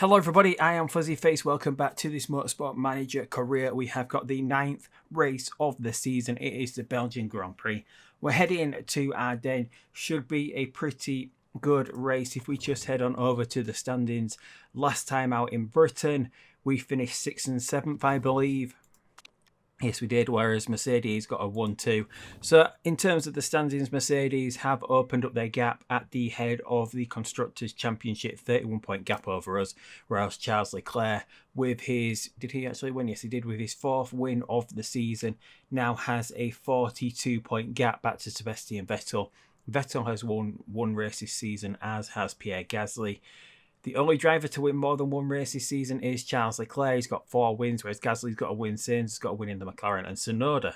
Hello everybody, I am Fuzzy Face. Welcome back to this Motorsport Manager career. We have got the 9th race of the season. It is the Belgian Grand Prix. We're heading to Ardennes. Should be a pretty good race if we just head on over to the standings. Last time out in Britain, we finished 6th and 7th, I believe. Yes, we did, whereas Mercedes got a 1-2. So in terms of the standings, Mercedes have opened up their gap at the head of the Constructors' Championship, 31-point gap over us, whereas Charles Leclerc, with his, did he actually win? Yes, he did, with his 4th win of the season, now has a 42-point gap back to Sebastian Vettel. Vettel has won one race this season, as has Pierre Gasly. The only driver to win more than one race this season is Charles Leclerc. He's got 4 wins, whereas Gasly's got a win, Sainz has got a win in the McLaren, and Tsunoda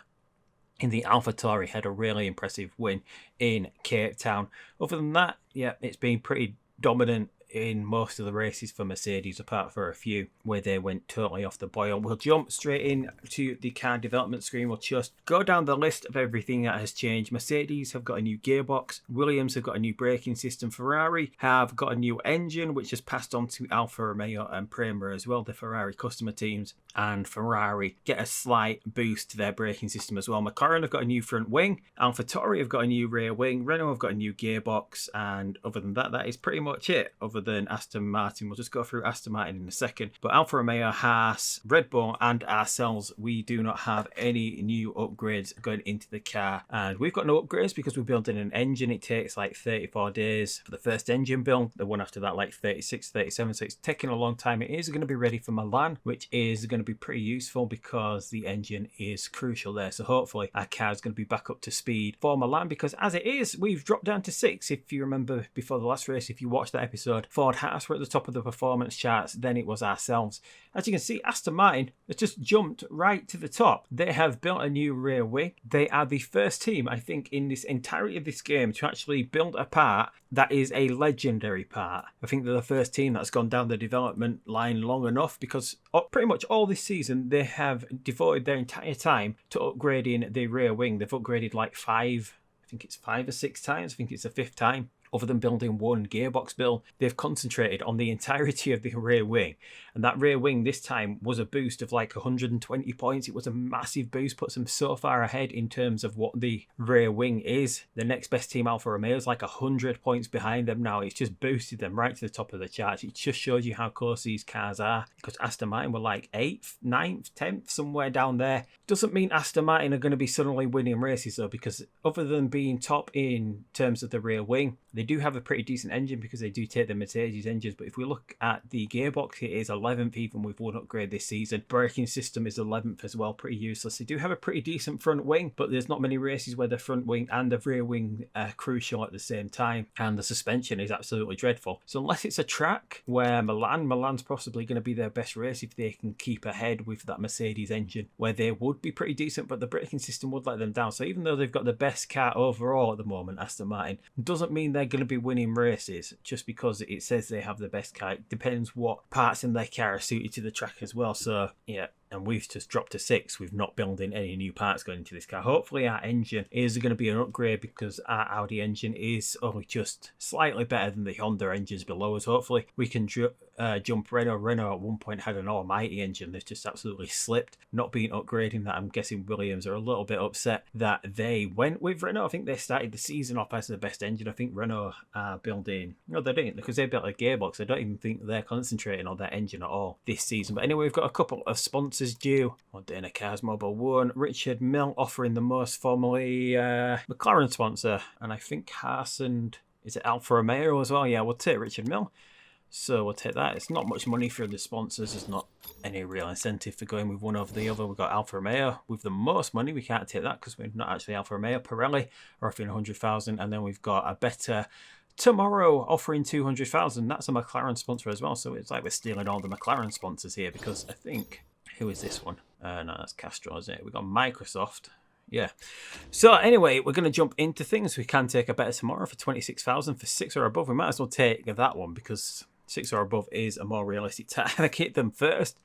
in the AlphaTauri had a really impressive win in Cape Town. Other than that, yeah, it's been pretty dominant in most of the races for Mercedes, apart for a few where they went totally off the boil. We'll jump straight in to the car development screen. We'll just go down the list of everything that has changed. Mercedes have got a new gearbox. Williams have got a new braking system. Ferrari have got a new engine, which has passed on to Alfa Romeo and Prema as well, the Ferrari customer teams. And Ferrari get a slight boost to their braking system as well. McLaren have got a new front wing. AlphaTauri have got a new rear wing. Renault have got a new gearbox. And other than that, that is pretty much it. Other than Aston Martin, we'll just go through Aston Martin in a second. But Alfa Romeo, Haas, Red Bull and ourselves, we do not have any new upgrades going into the car. And we've got no upgrades because we're building an engine. It takes like 34 days for the first engine build. The one after that like 36, 37. So it's taking a long time. It is going to be ready for Milan, which is going to be pretty useful because the engine is crucial there. So hopefully our car is going to be back up to speed for Milan, because as it is, we've dropped down to 6. If you remember before the last race, if you watched that episode, Ford Haas were at the top of the performance charts, then it was ourselves. As you can see, Aston Martin has just jumped right to the top. They have built a new rear wing. They are the first team, I think, in this entirety of this game to actually build a part that is a legendary part. I think they're the first team that's gone down the development line long enough, because pretty much all this season they have devoted their entire time to upgrading the rear wing. They've upgraded like 5 or 6 times. I think it's the 5th time. Other than building one gearbox build, they've concentrated on the entirety of the rear wing. And that rear wing this time was a boost of like 120 points. It was a massive boost, puts them so far ahead in terms of what the rear wing is. The next best team, Alfa Romeo, is like 100 points behind them now. It's just boosted them right to the top of the charts. It just shows you how close these cars are, because Aston Martin were like 8th, 9th, 10th, somewhere down there. Doesn't mean Aston Martin are going to be suddenly winning races though, because other than being top in terms of the rear wing, they do have a pretty decent engine because they do take the Mercedes engines. But if we look at the gearbox, it is 11th even with one upgrade this season. Braking system is 11th as well, pretty useless. They do have a pretty decent front wing, but there's not many races where the front wing and the rear wing are crucial at the same time. And the suspension is absolutely dreadful. So unless it's a track where Milan's possibly going to be their best race if they can keep ahead with that Mercedes engine, where they would be pretty decent, but the braking system would let them down. So even though they've got the best car overall at the moment, Aston Martin, doesn't mean they're going to be winning races just because it says they have the best car. It depends what parts in their car are suited to the track as well. So yeah, and we've just dropped to 6. We've not building any new parts going into this car. Hopefully our engine is going to be an upgrade, because our Audi engine is only just slightly better than the Honda engines below us. Hopefully we can jump Renault. Renault at one point had an almighty engine. They've just absolutely slipped, not being upgrading that. I'm guessing Williams are a little bit upset that they went with Renault. I think they started the season off as the best engine. I think Renault are building, no they didn't, because they built a gearbox. I don't even think they're concentrating on their engine at all this season. But anyway, we've got a couple of sponsors due. Dana Cars Mobile 1, Richard Mill offering the most, formerly McLaren sponsor, and I think Haas and is it Alfa Romeo as well? Yeah, we'll take Richard Mill. So we'll take that. It's not much money for the sponsors. There's not any real incentive for going with one over the other. We've got Alfa Romeo with the most money. We can't take that because we're not actually Alfa Romeo. Pirelli are offering 100,000, and then we've got a better Tomorrow offering 200,000. That's a McLaren sponsor as well. So it's like we're stealing all the McLaren sponsors here, because I think, who is this one? No, that's Castro, isn't it? We've got Microsoft. Yeah. So anyway, we're going to jump into things. We can take a better Tomorrow for 26,000 for 6 or above. We might as well take that one, because 6 or above is a more realistic target than first.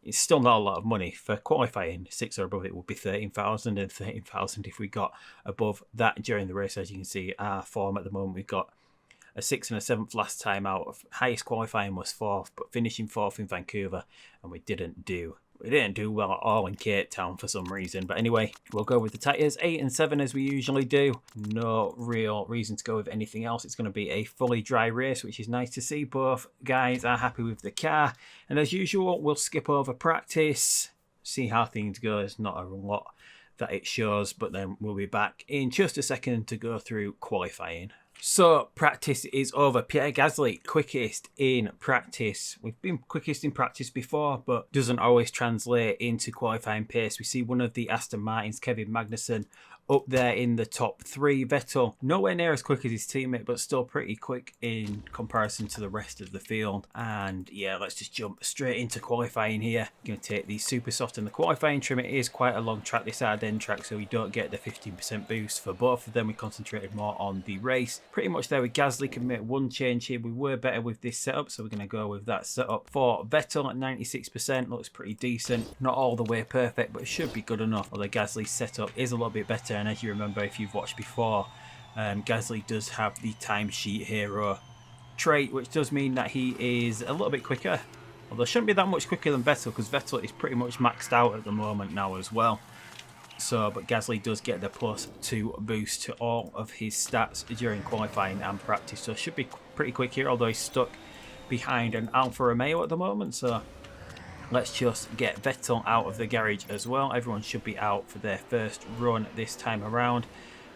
It's still not a lot of money for qualifying. 6 or above, it would be 13,000, and 13,000 if we got above that during the race. As you can see, our form at the moment, we've got a 6th and a 7th last time out. Highest qualifying was 4th, but finishing 4th in Vancouver, and we didn't do well at all in Cape Town for some reason. But anyway, we'll go with the tyres 8 and 7 as we usually do. No real reason to go with anything else. It's going to be a fully dry race, which is nice to see. Both guys are happy with the car. And as usual, we'll skip over practice, see how things go. There's not a lot that it shows, but then we'll be back in just a second to go through qualifying. So practice is over. Pierre Gasly, quickest in practice. We've been quickest in practice before, but doesn't always translate into qualifying pace. We see one of the Aston Martins, Kevin Magnussen, up there in the top 3. Vettel, nowhere near as quick as his teammate, but still pretty quick in comparison to the rest of the field. And yeah, let's just jump straight into qualifying here. Going to take the super soft and the qualifying trim. It is quite a long track, this Ardennes track, so we don't get the 15% boost for both of them. We concentrated more on the race. Pretty much there with Gasly. Can make one change here. We were better with this setup, so we're going to go with that setup. For Vettel at 96%, looks pretty decent. Not all the way perfect, but it should be good enough. Although Gasly's setup is a little bit better. And as you remember, if you've watched before, Gasly does have the timesheet hero trait, which does mean that he is a little bit quicker. Although shouldn't be that much quicker than Vettel, because Vettel is pretty much maxed out at the moment now as well. So, but Gasly does get the +2 boost to all of his stats during qualifying and practice. So should be pretty quick here, although he's stuck behind an Alfa Romeo at the moment. So let's just get Vettel out of the garage as well. Everyone should be out for their first run this time around.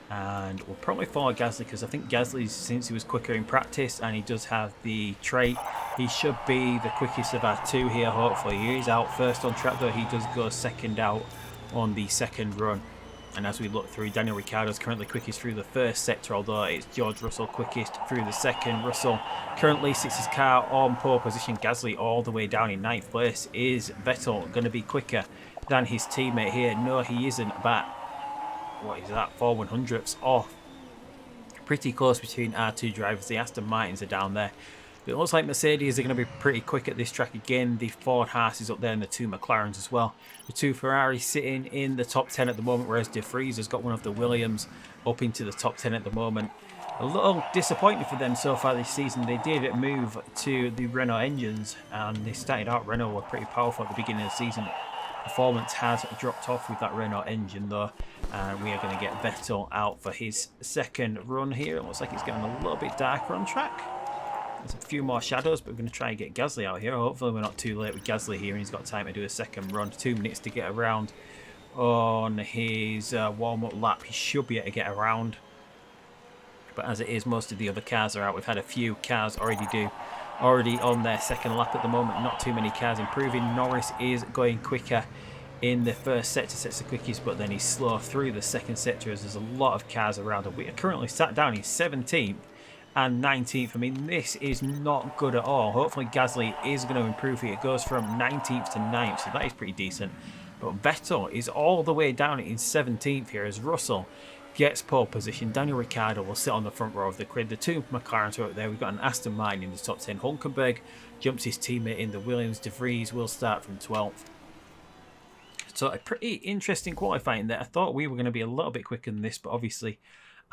And we'll probably follow Gasly, because I think Gasly, since he was quicker in practice and he does have the trait, he should be the quickest of our two here, hopefully. He is out first on track, though he does go second out on the second run. And as we look through, Daniel Ricciardo's currently quickest through the first sector, although it's George Russell quickest through the second. Russell currently sits his car on pole position. Gasly all the way down in 9th place. Is Vettel going to be quicker than his teammate here? No, he isn't. But what is that? 4/100ths off. Pretty close between our two drivers. The Aston Martins are down there. But it looks like Mercedes are going to be pretty quick at this track again. The Ford Haas is up there and the 2 McLarens as well. The 2 Ferraris sitting in the top 10 at the moment, whereas De Vries has got one of the Williams up into the top 10 at the moment. A little disappointing for them so far this season. They did move to the Renault engines, and they started out, Renault were pretty powerful at the beginning of the season. Performance has dropped off with that Renault engine though, and we are going to get Vettel out for his second run here. It looks like it's getting a little bit darker on track. There's a few more shadows, but we're going to try and get Gasly out here. Hopefully we're not too late with Gasly here and he's got time to do a second run. 2 minutes to get around on his warm-up lap. He should be able to get around. But as it is, most of the other cars are out. We've had a few cars already on their second lap at the moment. Not too many cars improving. Norris is going quicker in the first sector, sets the quickest, but then he's slow through the second sector as there's a lot of cars around. And we are currently sat down in 17th. And 19th. I mean, this is not good at all. Hopefully Gasly is going to improve here. It goes from 19th to 9th, so that is pretty decent. But Vettel is all the way down in 17th here as Russell gets pole position. Daniel Ricciardo will sit on the front row of the grid. The 2 McLarens are up there. We've got an Aston Martin in the top 10. Hulkenberg jumps his teammate in the Williams. De Vries will start from 12th. So a pretty interesting qualifying there. I thought we were going to be a little bit quicker than this, but obviously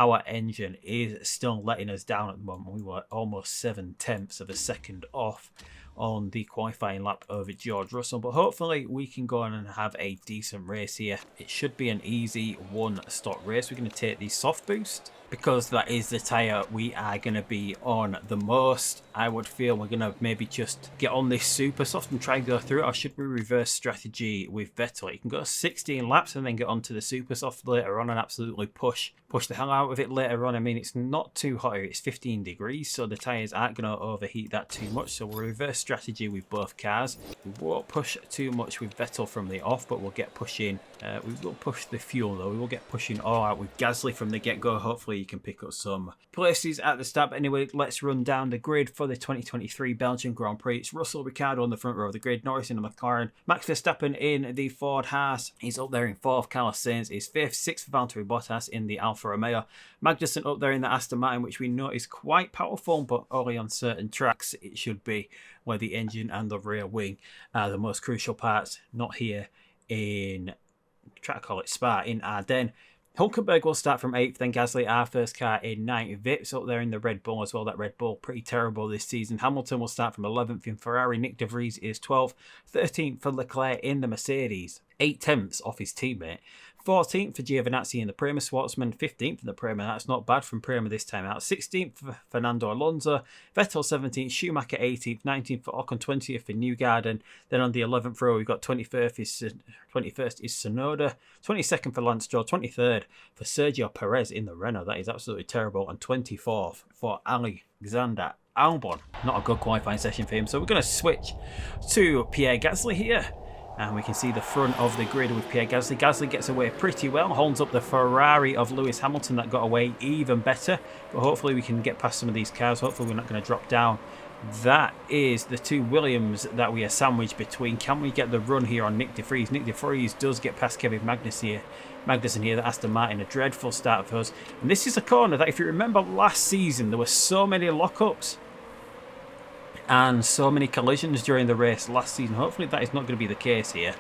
our engine is still letting us down at the moment. We were almost 7/10ths of a second off on the qualifying lap over George Russell, but hopefully we can go on and have a decent race here. It should be an easy one-stop race. We're going to take the soft boost because that is the tyre we are going to be on the most. I would feel we're going to maybe just get on this super soft and try and go through it, or should we reverse strategy with Vettel? You can go 16 laps and then get onto the super soft later on and absolutely push the hell out of it later on. I mean, it's not too hot here. It's 15 degrees, so the tyres aren't going to overheat that too much. So we'll reverse strategy with both cars. We won't push too much with Vettel from the off, but we'll get pushing. We will push the fuel though. We will get pushing all out with Gasly from the get-go. Hopefully you can pick up some places at the start. But anyway, let's run down the grid for the 2023 Belgian Grand Prix. It's Russell, Ricciardo on the front row of the grid, Norris in the McLaren, Max Verstappen in the Ford Haas. He's up there in 4th. Carlos Sainz is 5th. 6th, Valtteri Bottas in the Alfa Romeo. Magnussen up there in the Aston Martin, which we know is quite powerful, but only on certain tracks it should be, where the engine and the rear wing are the most crucial parts. Not here in, try to call it Spa, in Ardennes. Hulkenberg will start from 8th, then Gasly, our first car, in 9th. Vips up there in the Red Bull as well. That Red Bull, pretty terrible this season. Hamilton will start from 11th in Ferrari. Nick de Vries is 12th. 13th for Leclerc in the Mercedes. 8 tenths off his teammate. 14th for Giovinazzi in the Prema. Schwartzman 15th in the Prema. That's not bad from Prema this time out. 16th for Fernando Alonso. Vettel 17th. Schumacher 18th. 19th for Ocon. 20th for Newgarden. Then on the 11th row, we've got 21st is Tsunoda. 22nd for Lance Stroll. 23rd for Sergio Perez in the Renault. That is absolutely terrible. And 24th for Alexander Albon. Not a good qualifying session for him. So we're going to switch to Pierre Gasly here. And we can see the front of the grid with Pierre Gasly. Gasly gets away pretty well, holds up the Ferrari of Lewis Hamilton that got away even better. But hopefully we can get past some of these cars. Hopefully we're not going to drop down. That is the two Williams that we are sandwiched between. Can we get the run here on Nick de Vries? Nick de Vries does get past Kevin Magnussen here. That Aston Martin, a dreadful start for us. And this is a corner that, if you remember last season, there were so many lockups and so many collisions during the race last season. Hopefully that is not going to be the case here.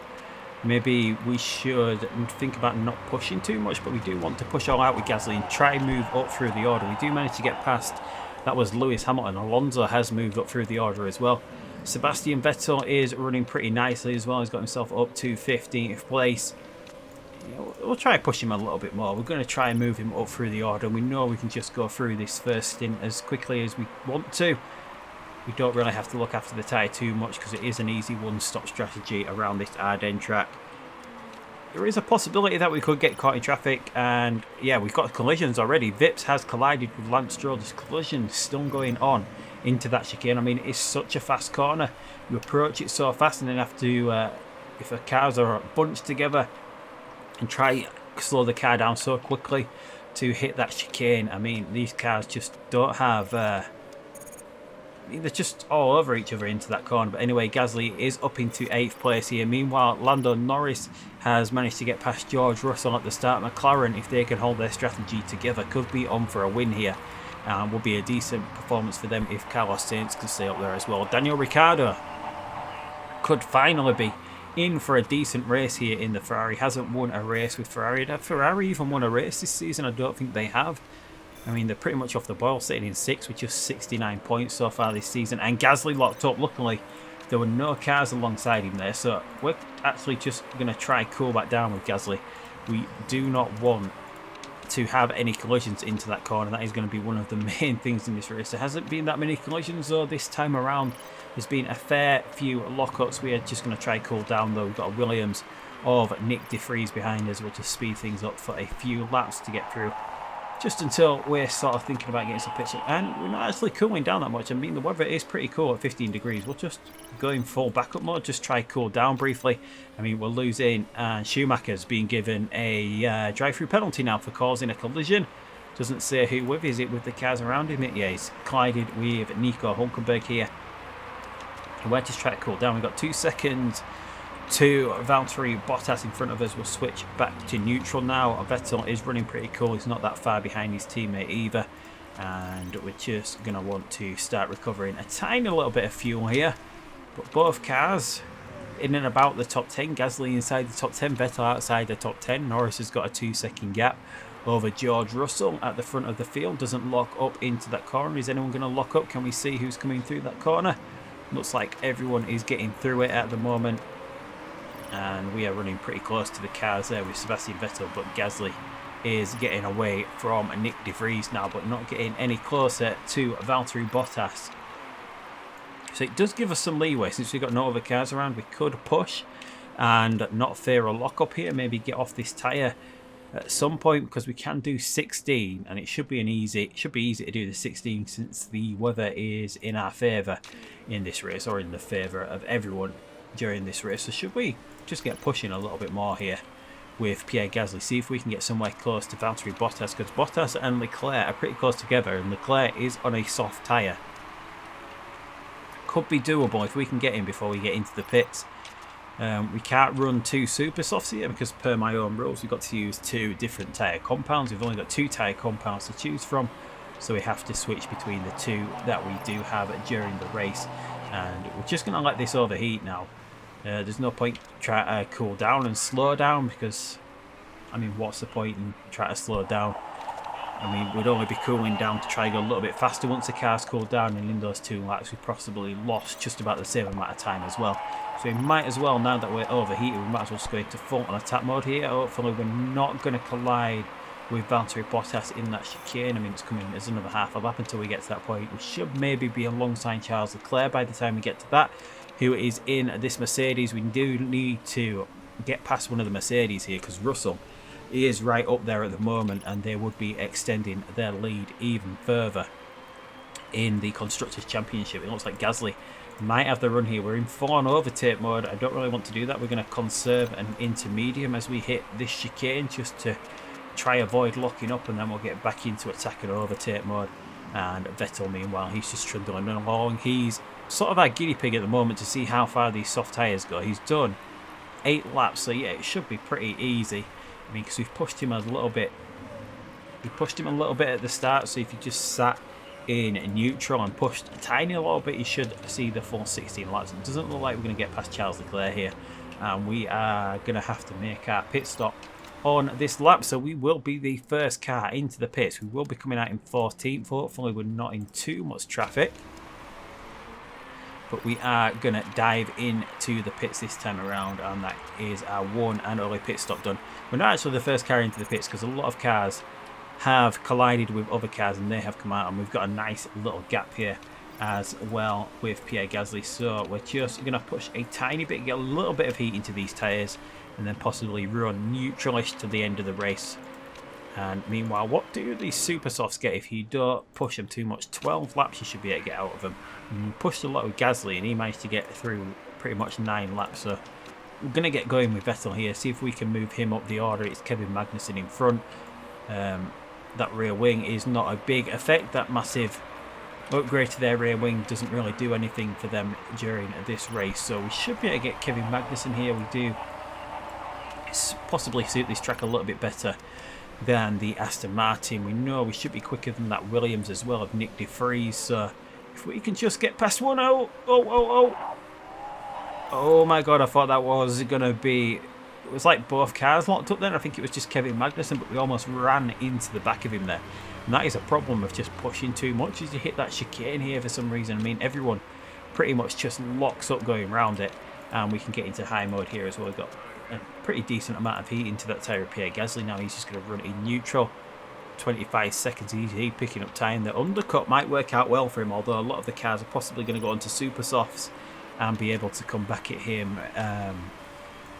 Maybe we should think about not pushing too much, but we do want to push all out with Gasly and try and move up through the order. We do manage to get past, that was Lewis Hamilton. Alonso has moved up through the order as well. Sebastian Vettel is running pretty nicely as well. He's got himself up to 15th place. We'll try and push him a little bit more. We're going to try and move him up through the order. We know we can just go through this first stint as quickly as we want to. We don't really have to look after the tyre too much because it is an easy one-stop strategy around this Ardennes track. There is a possibility that we could get caught in traffic, and yeah, we've got collisions already. Vips has collided with Lance Stroll. There's collisions still going on into that chicane. I mean, it's such a fast corner. You approach it so fast and then have to, if the cars are bunched together, and try slow the car down so quickly to hit that chicane. I mean, these cars just don't have... they're just all over each other into that corner. But anyway, Gasly is up into 8th place here. Meanwhile, Lando Norris has managed to get past George Russell at the start. McLaren, if they can hold their strategy together, could be on for a win here. Will be a decent performance for them if Carlos Sainz can stay up there as well. Daniel Ricciardo could finally be in for a decent race here in the Ferrari. Hasn't won a race with Ferrari. Have Ferrari even won a race this season? I don't think they have. I mean, they're pretty much off the boil, sitting in 6th with just 69 points so far this season. And Gasly locked up. Luckily, there were no cars alongside him there. So we're actually just going to try cool back down with Gasly. We do not want to have any collisions into that corner. That is going to be one of the main things in this race. There hasn't been that many collisions, though, this time around. There's been a fair few lockups. We are just going to try cool down, though. We've got a Williams of Nick de Vries behind us. We'll just speed things up for a few laps to get through, just until we're sort of thinking about getting some pits. And we're not actually cooling down that much. I mean, the weather is pretty cool at 15 degrees. We'll just go in full backup mode, just try cool down briefly. I mean, we're losing, and Schumacher's being given a drive-through penalty now for causing a collision. Doesn't say who with. Is it with the cars around him? Yeah, he's collided with Nico Hulkenberg here. And we're just trying to cool down. We've got 2 seconds to Valtteri Bottas in front of us. We'll switch back to neutral now. Vettel is running pretty cool. He's not that far behind his teammate either. And we're just going to want to start recovering a tiny little bit of fuel here. But both cars in and about the top 10. Gasly inside the top 10. Vettel outside the top 10. Norris has got a 2-second gap over George Russell at the front of the field. Doesn't lock up into that corner. Is anyone going to lock up? Can we see who's coming through that corner? Looks like everyone is getting through it at the moment. And we are running pretty close to the cars there with Sebastian Vettel, but Gasly is getting away from Nick de Vries now, but not getting any closer to Valtteri Bottas. So it does give us some leeway. Since we've got no other cars around, we could push and not fear a lock-up here. Maybe get off this tyre at some point, because we can do 16, and it should be easy to do the 16 since the weather is in our favour in this race, or in the favour of everyone during this race. So should we just get pushing a little bit more here with Pierre Gasly, see if we can get somewhere close to Valtteri Bottas, because Bottas and Leclerc are pretty close together, and Leclerc is on a soft tyre. Could be doable if we can get him before we get into the pits. We can't run 2 super softs here because per my own rules we've got to use 2 different tyre compounds. We've only got 2 tyre compounds to choose from, so we have to switch between the 2 that we do have during the race. And we're just going to let this overheat now. There's no point trying to cool down and slow down, because I mean, what's the point in trying to slow down? I mean, we'd only be cooling down to try and go a little bit faster once the car's cooled down, and in those 2 laps we possibly lost just about the same amount of time as well. So we might as well, now that we're overheated, we might as well just go into full on attack mode here. Hopefully we're not going to collide with Valtteri Bottas in that chicane. I mean, it's coming as another half a lap until we get to that point. We should maybe be alongside Charles Leclerc by the time we get to that, who is in this Mercedes. We do need to get past one of the Mercedes here, because Russell is right up there at the moment, and they would be extending their lead even further in the Constructors' Championship. It looks like Gasly might have the run here. We're in full-on overtake mode. I don't really want to do that. We're going to conserve an intermediate as we hit this chicane, just to try avoid locking up, and then we'll get back into attack and overtake mode. And Vettel, meanwhile, he's just trundling along. He's sort of our guinea pig at the moment to see how far these soft tyres go. He's done 8 laps, so yeah, it should be pretty easy. I mean, because we've pushed him a little bit. We pushed him a little bit at the start, so if you just sat in neutral and pushed a tiny little bit, you should see the full 16 laps. It doesn't look like we're going to get past Charles Leclerc here, and we are going to have to make our pit stop on this lap. So we will be the first car into the pits. We will be coming out in 14th. Hopefully we're not in too much traffic, but we are going to dive into the pits this time around, and that is our one and only pit stop done. We're not actually the first car into the pits, because a lot of cars have collided with other cars and they have come out, and we've got a nice little gap here as well with Pierre Gasly. So we're just going to push a tiny bit, get a little bit of heat into these tyres, and then possibly run neutralish to the end of the race. And meanwhile, what do these super softs get if you don't push them too much? 12 laps you should be able to get out of them. And we pushed a lot with Gasly, and he managed to get through pretty much 9 laps. So we're going to get going with Vettel here, see if we can move him up the order. It's Kevin Magnussen in front. That rear wing is not a big effect. That massive upgrade to their rear wing doesn't really do anything for them during this race. So we should be able to get Kevin Magnussen here. We do possibly suit this track a little bit better than the Aston Martin. We know we should be quicker than that Williams as well of Nick de Vries. So if we can just get past one, oh my god, I thought that was going to be, it was like both cars locked up then. I think it was just Kevin Magnussen, but we almost ran into the back of him there. And that is a problem of just pushing too much as you hit that chicane here for some reason. I mean, everyone pretty much just locks up going around it, and we can get into high mode here as well. We've got a pretty decent amount of heat into that tyre of Pierre Gasly. Now he's just going to run in neutral. 25 seconds easy, picking up time. The undercut might work out well for him, although a lot of the cars are possibly going to go onto super softs and be able to come back at him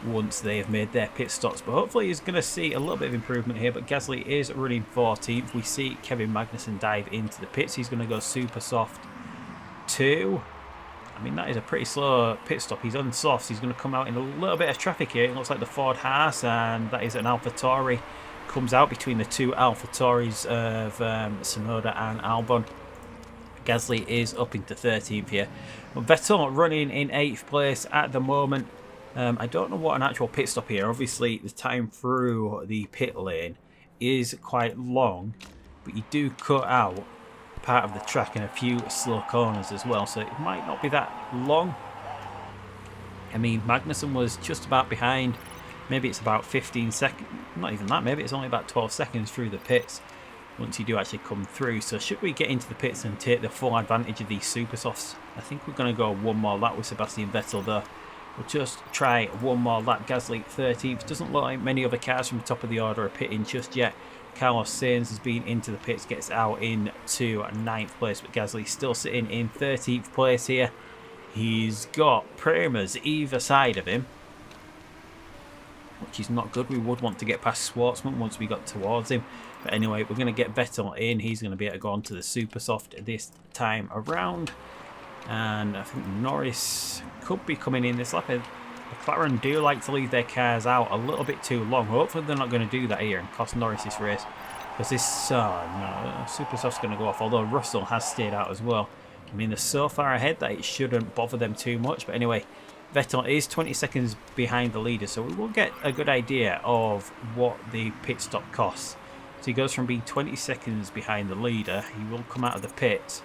once they have made their pit stops. But hopefully he's going to see a little bit of improvement here. But Gasly is running 14th. We see Kevin Magnussen dive into the pits. He's going to go super soft 2. I mean, that is a pretty slow pit stop. He's on softs. He's going to come out in a little bit of traffic here. It looks like the Ford Haas, and that is an AlphaTauri. Comes out between the two AlphaTauris of Tsunoda and Albon. Gasly is up into 13th here. But Vettel running in 8th place at the moment. I don't know what an actual pit stop here. Obviously, the time through the pit lane is quite long, but you do cut out part of the track and a few slow corners as well, so it might not be that long. I mean, Magnussen was just about behind. Maybe it's about 15 seconds, not even that, maybe it's only about 12 seconds through the pits once you do actually come through. So should we get into the pits and take the full advantage of these super softs? I think we're going to go one more lap with Sebastian Vettel though. We'll just try one more lap. Gasly 13th. Doesn't look like many other cars from the top of the order are pitting just yet. Carlos Sainz has been into the pits, gets out into 9th place, but Gasly's still sitting in 13th place here. He's got Primoz either side of him, which is not good. We would want to get past Schwartzman once we got towards him. But anyway, we're going to get Vettel in. He's going to be able to go on to the super soft this time around. And I think Norris could be coming in this lap. McLaren do like to leave their cars out a little bit too long. Hopefully they're not going to do that here and cost Norris this race. Because this no, super soft's going to go off. Although Russell has stayed out as well. I mean, they're so far ahead that it shouldn't bother them too much. But anyway, Vettel is 20 seconds behind the leader, so we will get a good idea of what the pit stop costs. So he goes from being 20 seconds behind the leader. He will come out of the pits.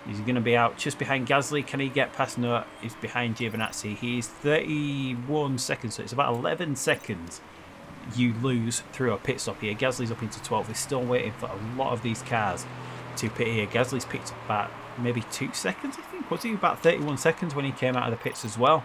He's going to be out just behind Gasly. Can he get past? No, he's behind Giovinazzi. He's 31 seconds, so it's about 11 seconds you lose through a pit stop here. Gasly's up into 12th. We're still waiting for a lot of these cars to pit here. Gasly's picked up about maybe 2 seconds, I think. Was he about 31 seconds when he came out of the pits as well?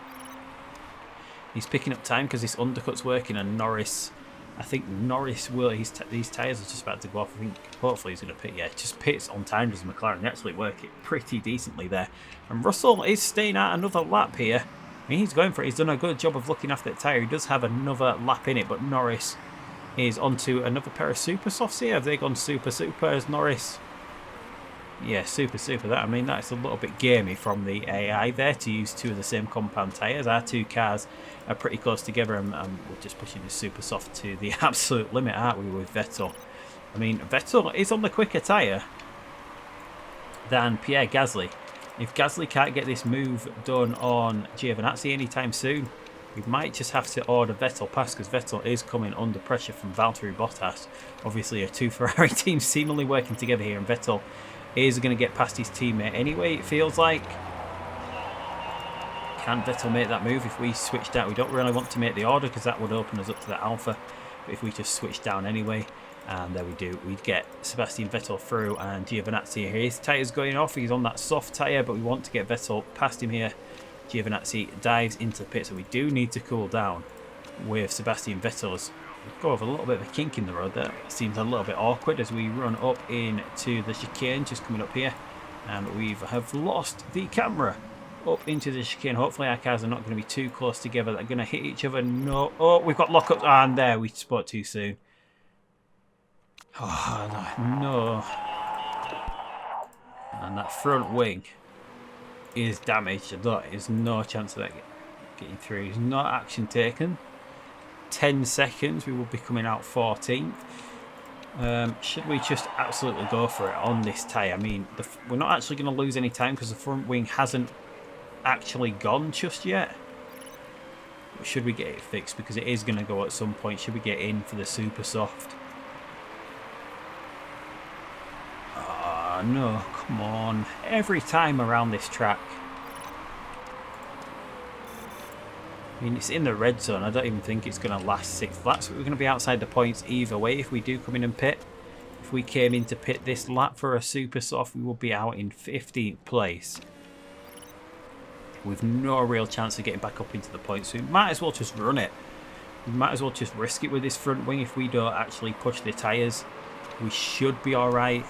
He's picking up time because this undercut's working, and Norris, I think Norris will, these tyres are just about to go off. I think hopefully he's going to pit. Yeah, just pits on time does McLaren. They actually work it pretty decently there. And Russell is staying out another lap here. I mean, he's going for it. He's done a good job of looking after the tyre. He does have another lap in it, but Norris is onto another pair of super softs here. Have they gone super as Norris? Yeah, super. That, I mean, that's a little bit gamey from the AI there to use 2 of the same compound tyres. Our 2 cars are pretty close together, and we're just pushing the super soft to the absolute limit, aren't we, with Vettel? I mean, Vettel is on the quicker tyre than Pierre Gasly. If Gasly can't get this move done on Giovinazzi anytime soon, we might just have to order Vettel past, because Vettel is coming under pressure from Valtteri Bottas. Obviously, 2 Ferrari teams seemingly working together here, and Vettel is going to get past his teammate anyway, it feels like. Can Vettel make that move if we switch down? We don't really want to make the order because that would open us up to the Alpha. But if we just switch down anyway, and there we do, we'd get Sebastian Vettel through, and Giovinazzi here. His tyre's going off. He's on that soft tyre, but we want to get Vettel past him here. Giovinazzi dives into the pit, so we do need to cool down with Sebastian Vettel's. Go over a little bit of a kink in the road there. It seems a little bit awkward as we run up into the chicane, just coming up here, and we have lost the camera up into the chicane. Hopefully our cars are not going to be too close together. They're going to hit each other. No. Oh, we've got lockups, and there we spot too soon. Oh no. And that front wing is damaged. There is no chance of that getting through. There's no action taken. 10 seconds, we will be coming out 14th. Should we just absolutely go for it on this tyre? I mean, we're not actually going to lose any time because the front wing hasn't actually gone just yet. But should we get it fixed? Because it is going to go at some point. Should we get in for the super soft? Oh no, come on. Every time around this track. I mean, it's in the red zone. I don't even think it's going to last 6 laps. We're going to be outside the points either way if we do come in and pit. If we came in to pit this lap for a super soft, we will be out in 15th place, with no real chance of getting back up into the points. So we might as well just run it. We might as well just risk it with this front wing. If we don't actually push the tyres, we should be alright.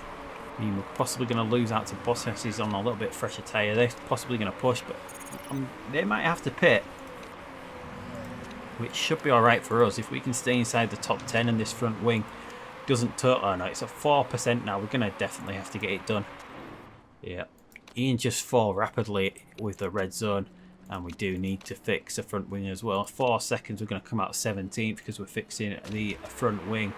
I mean, we're possibly going to lose out to Bottas. He's on a little bit fresher tyre. They're possibly going to push, but they might have to pit, which should be alright for us. If we can stay inside the top 10 and this front wing doesn't total. Oh no, it's at 4% now. We're going to definitely have to get it done. Yeah. Ian just fall rapidly with the red zone, and we do need to fix the front wing as well. 4 seconds, we're going to come out 17th because we're fixing the front wing.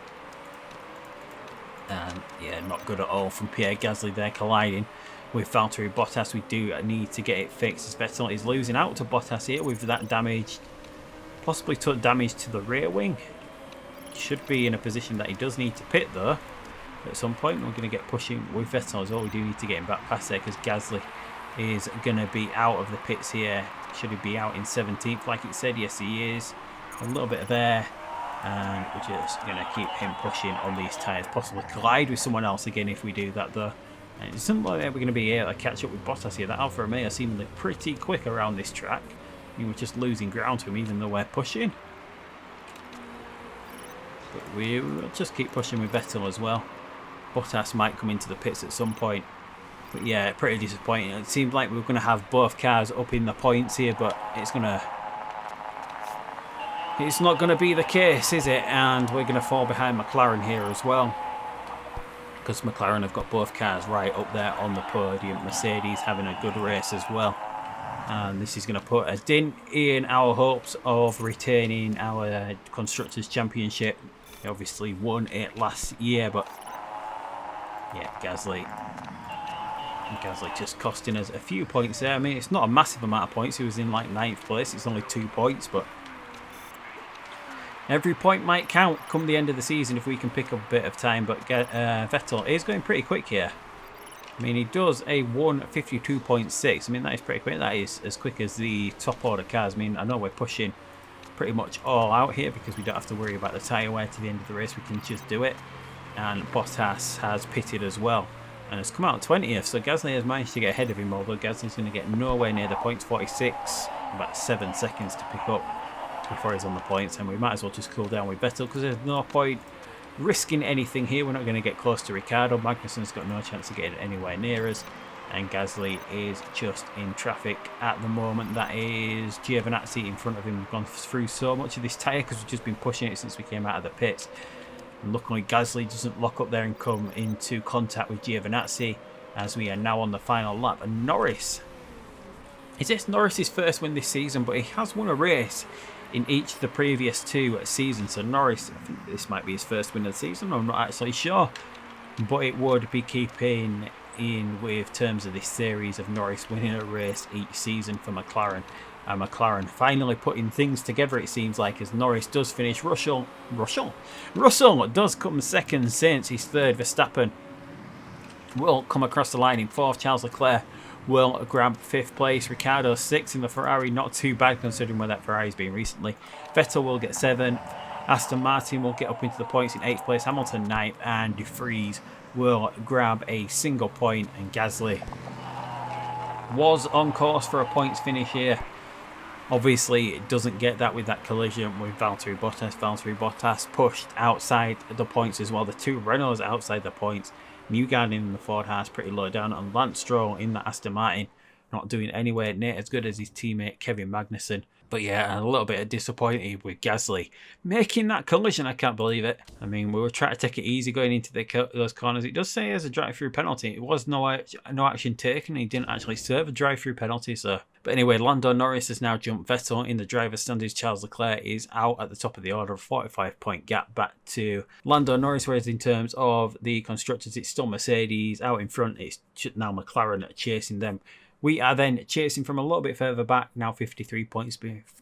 And yeah, not good at all from Pierre Gasly there, colliding with Valtteri Bottas. We do need to get it fixed, as Vettel is losing out to Bottas here with that damage. Possibly took damage to the rear wing. Should be in a position that he does need to pit though. At some point we're going to get pushing with Vettel as well. We do need to get him back past there because Gasly is going to be out of the pits here. Should he be out in 17th like it said? Yes he is. A little bit of air, and we're just going to keep him pushing on these tyres. Possibly collide with someone else again if we do that though. And it's something like that we're going to be able to catch up with Bottas here. That Alfa Romeo seemingly pretty quick around this track. I mean, we're just losing ground to him even though we're pushing. But we will just keep pushing with Vettel as well. Bottas might come into the pits at some point. But yeah, pretty disappointing. It seemed like we were going to have both cars up in the points here, but it's not going to be the case, is it? And we're going to fall behind McLaren here as well, because McLaren have got both cars right up there on the podium. Mercedes having a good race as well. And this is going to put a dent in our hopes of retaining our Constructors' Championship. We obviously won it last year, but yeah, Gasly just costing us a few points there. I mean, it's not a massive amount of points. He was in like 9th place. It's only 2 points, but every point might count come the end of the season if we can pick up a bit of time. But Vettel is going pretty quick here. I mean, he does a 1:52.6. I mean, that is pretty quick. That is as quick as the top order cars. I mean, I know we're pushing pretty much all out here because we don't have to worry about the tyre wear to the end of the race. We can just do it. And Bottas has pitted as well and has come out 20th. So Gasly has managed to get ahead of him, although Gasly's going to get nowhere near the points. 46, about 7 seconds to pick up before he's on the points. And we might as well just cool down with Vettel because there's no point risking anything here. We're not going to get close to Ricciardo. Magnussen's got no chance of getting anywhere near us. And Gasly is just in traffic at the moment. That is Giovinazzi in front of him. We've gone through so much of this tyre because we've just been pushing it since we came out of the pits. And luckily Gasly doesn't lock up there and come into contact with Giovinazzi as we are now on the final lap. And Norris, is this Norris's first win this season? But he has won a race in each of the previous 2 seasons. So Norris, I think this might be his first win of the season. I'm not actually sure. But it would be keeping in with terms of this series of Norris winning a race each season for McLaren. And McLaren finally putting things together, it seems like, as Norris does finish. Russell does come second since he's third. Verstappen will come across the line in 4th. Charles Leclerc will grab 5th place. Ricciardo 6th in the Ferrari, not too bad considering where that Ferrari's been recently. Vettel will get 7th. Aston Martin will get up into the points in 8th place. Hamilton 9th, and De Vries will grab a single point. And Gasly was on course for a points finish here. Obviously, it doesn't get that with that collision with Valtteri Bottas. Valtteri Bottas pushed outside the points as well. The 2 Renaults outside the points. Newgarden in the Ford Haas pretty low down, and Lance Stroll in the Aston Martin not doing anywhere near as good as his teammate Kevin Magnussen. But yeah, a little bit disappointed with Gasly making that collision. I can't believe it. I mean, we were trying to take it easy going into those corners. It does say there's a drive-through penalty. It was no action taken. He didn't actually serve a drive-through penalty. So, but anyway, Lando Norris has now jumped Vettel in the driver's standings. Charles Leclerc is out at the top of the order, 45-point gap back to Lando Norris. Whereas in terms of the constructors, it's still Mercedes out in front. It's now McLaren chasing them. We are then chasing from a little bit further back, now 53 points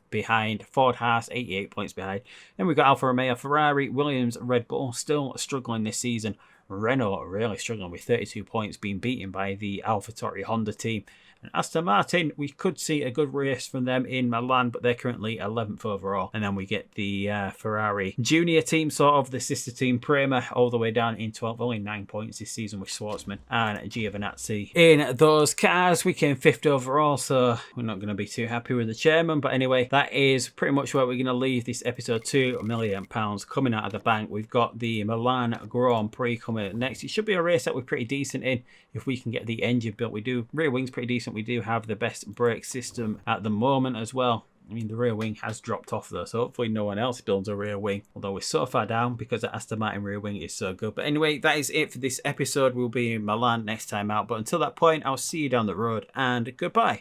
behind. Ford Haas, 88 points behind. Then we've got Alfa Romeo, Ferrari, Williams, Red Bull, still struggling this season. Renault really struggling with 32 points, being beaten by the AlphaTauri Honda team. And Aston Martin, we could see a good race from them in Milan, but they're currently 11th overall. And then we get the Ferrari junior team, sort of the sister team, Prema, all the way down in 12th. Only 9 points this season with Schwartzman and Giovinazzi. In those cars, we came 5th overall, so we're not going to be too happy with the chairman. But anyway, that is pretty much where we're going to leave this episode. £2 million coming out of the bank. We've got the Milan Grand Prix coming next. It should be a race that we're pretty decent in if we can get the engine built. We do. Rear wing's pretty decent. We do have the best brake system at the moment as well. I mean, the rear wing has dropped off though, so hopefully no one else builds a rear wing, although we're so far down because the Aston Martin rear wing is so good. But anyway, that is it for this episode. We'll be in Milan next time out, but until that point, I'll see you down the road, and goodbye.